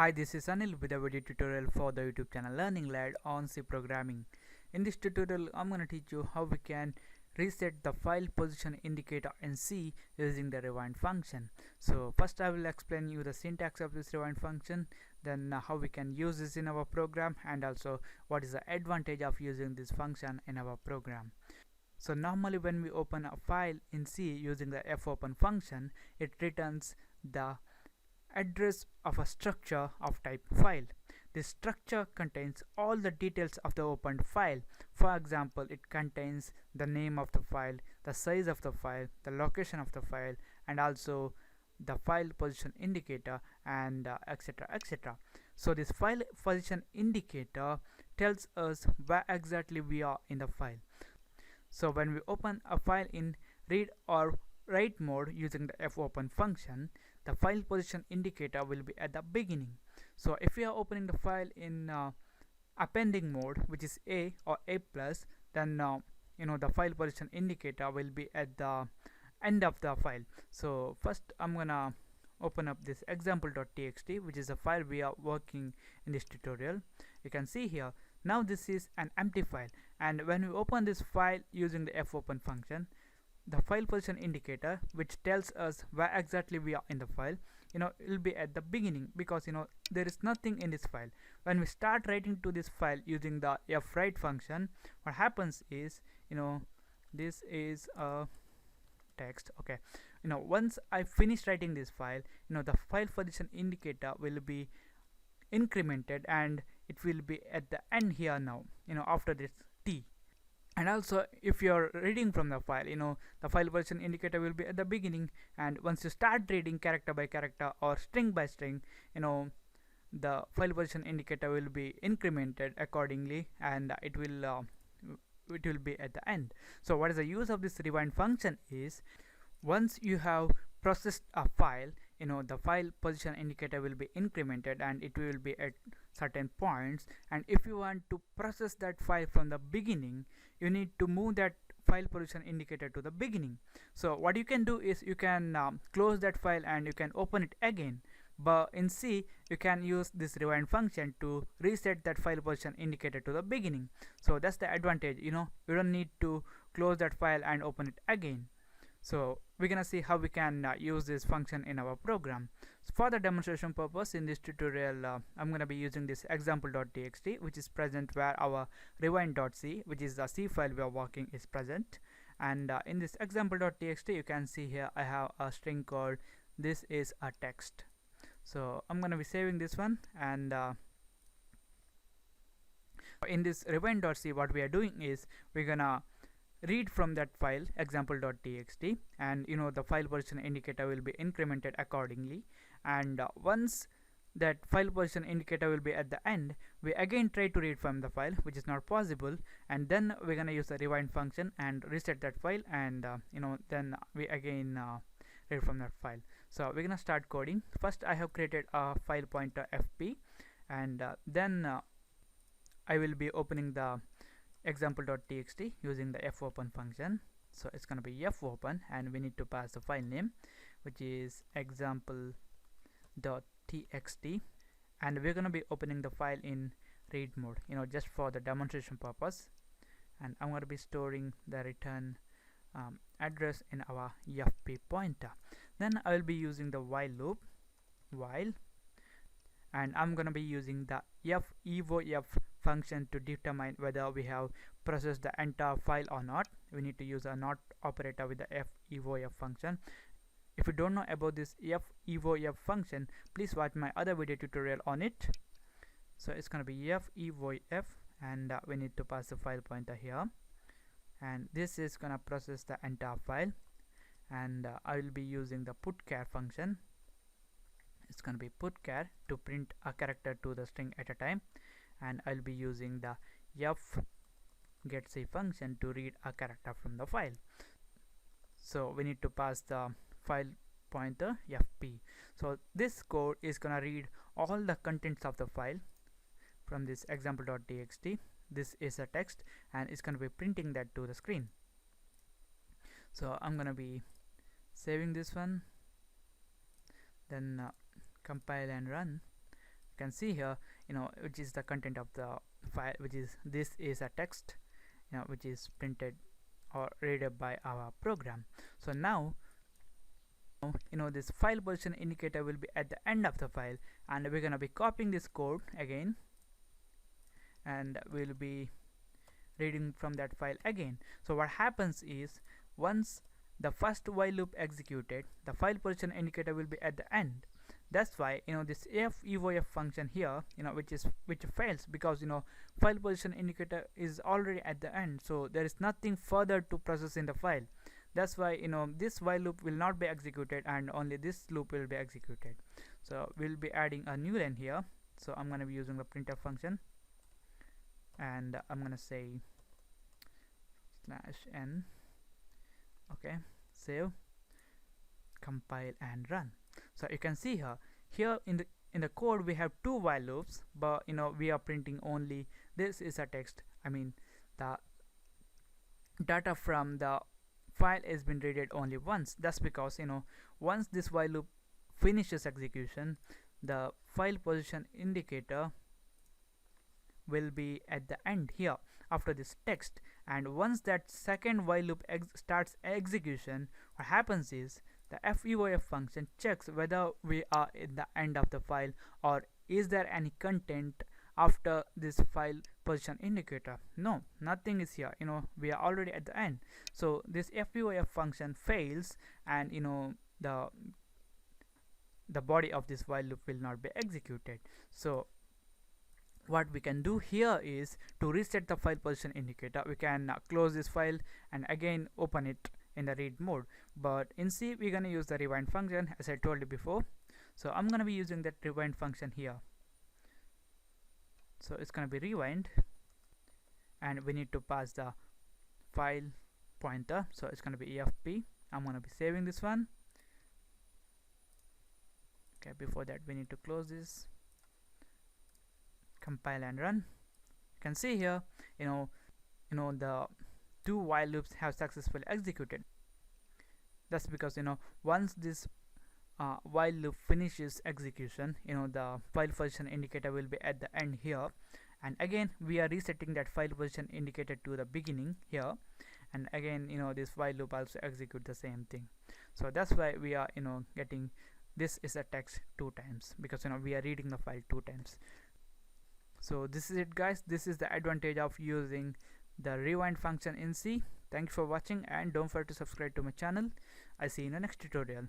Hi, this is Anil with a video tutorial for the YouTube channel Learning Led on C Programming. In this tutorial, I'm going to teach you how we can reset the file position indicator in C using the rewind function. So first I will explain you the syntax of this rewind function, then how we can use this in our program, and also what is the advantage of using this function in our program. So normally when we open a file in C using the fopen function, it returns the address of a structure of type file. This structure contains all the details of the opened file. For example, it contains the name of the file, the size of the file, the location of the file, and also the file position indicator, and etc, etc. So this file position indicator tells us where exactly we are in the file. So when we open a file in read or write mode using the fopen function, the file position indicator will be at the beginning. So if we are opening the file in appending mode, which is A or A plus, then the file position indicator will be at the end of the file. So first I'm gonna open up this example.txt, which is a file we are working in this tutorial. You can see here now this is an empty file, and when we open this file using the fopen function, the file position indicator, which tells us where exactly we are in the file, it will be at the beginning, because there is nothing in this file. When we start writing to this file using the fwrite function, what happens is, this is a text. Okay, once I finish writing this file, the file position indicator will be incremented, and it will be at the end here now, after this T. And also if you are reading from the file, the file position indicator will be at the beginning, and once you start reading character by character or string by string, the file position indicator will be incremented accordingly, and it will be at the end. So what is the use of this rewind function is, once you have processed a file, the file position indicator will be incremented and it will be at certain points, and if you want to process that file from the beginning, you need to move that file position indicator to the beginning. So what you can do is you can close that file and you can open it again, but in C you can use this rewind function to reset that file position indicator to the beginning. So that's the advantage, you don't need to close that file and open it again. So we're gonna see how we can use this function in our program. So for the demonstration purpose in this tutorial, I'm gonna be using this example.txt, which is present where our rewind.c, which is the C file we are working, is present. And in this example.txt, you can see here I have a string called this is a text. So I'm gonna be saving this one, and in this rewind.c, what we are doing is we're gonna read from that file example.txt, and the file position indicator will be incremented accordingly. And once that file position indicator will be at the end, we again try to read from the file, which is not possible, and then we're gonna use the rewind function and reset that file, and then we again read from that file. So we're gonna start coding. First I have created a file pointer fp, and then I will be opening the example.txt using the fopen function. So it's going to be fopen, and we need to pass the file name, which is example.txt, and we're going to be opening the file in read mode, just for the demonstration purpose. And I'm going to be storing the return address in our fp pointer. Then I will be using the while loop, while, and I'm going to be using the fevof function to determine whether we have processed the entire file or not. We need to use a not operator with the fevof function. If you don't know about this fevof function, please watch my other video tutorial on it. So it's going to be fevof, and we need to pass the file pointer here, and this is going to process the entire file. And I will be using the putchar function. It's going to be putchar to print a character to the string at a time, and I'll be using the getC function to read a character from the file. So we need to pass the file pointer fp. So this code is gonna read all the contents of the file from this example.txt. This is a text, and it's gonna be printing that to the screen. So I'm gonna be saving this one, then compile and run. You can see here, which is the content of the file, which is this is a text, which is printed or read by our program. So now this file position indicator will be at the end of the file, and we're gonna be copying this code again, and we'll be reading from that file again. So what happens is, once the first while loop executed, the file position indicator will be at the end. That's why this FEOF function here, which fails, because file position indicator is already at the end, so there is nothing further to process in the file. That's why this while loop will not be executed, and only this loop will be executed. So we'll be adding a new line here. So I'm going to be using the printf function, and I'm going to say /n. Okay, save, compile and run. So you can see here in the code we have two while loops, but we are printing only this is a text. I mean, the data from the file has been read only once. That's because once this while loop finishes execution, the file position indicator will be at the end here after this text, and once that second while loop starts execution, what happens is the FEOF function checks whether we are in the end of the file, or is there any content after this file position indicator. No, nothing is here. We are already at the end. So this FEOF function fails, and the body of this while loop will not be executed. So what we can do here is to reset the file position indicator. We can close this file and again open it in the read mode, but in C we're gonna use the rewind function, as I told you before. So I'm gonna be using that rewind function here. So it's gonna be rewind, and we need to pass the file pointer, so it's gonna be EFP. I'm gonna be saving this one. Okay, before that we need to close this, compile and run. You can see here the two while loops have successfully executed. That's because once this while loop finishes execution, the file position indicator will be at the end here, and again we are resetting that file position indicator to the beginning here, and again this while loop also execute the same thing. So that's why we are getting this is a text two times, because we are reading the file two times. So this is it, guys. This is the advantage of using the rewind function in C. Thank you for watching, and don't forget to subscribe to my channel. I see you in the next tutorial.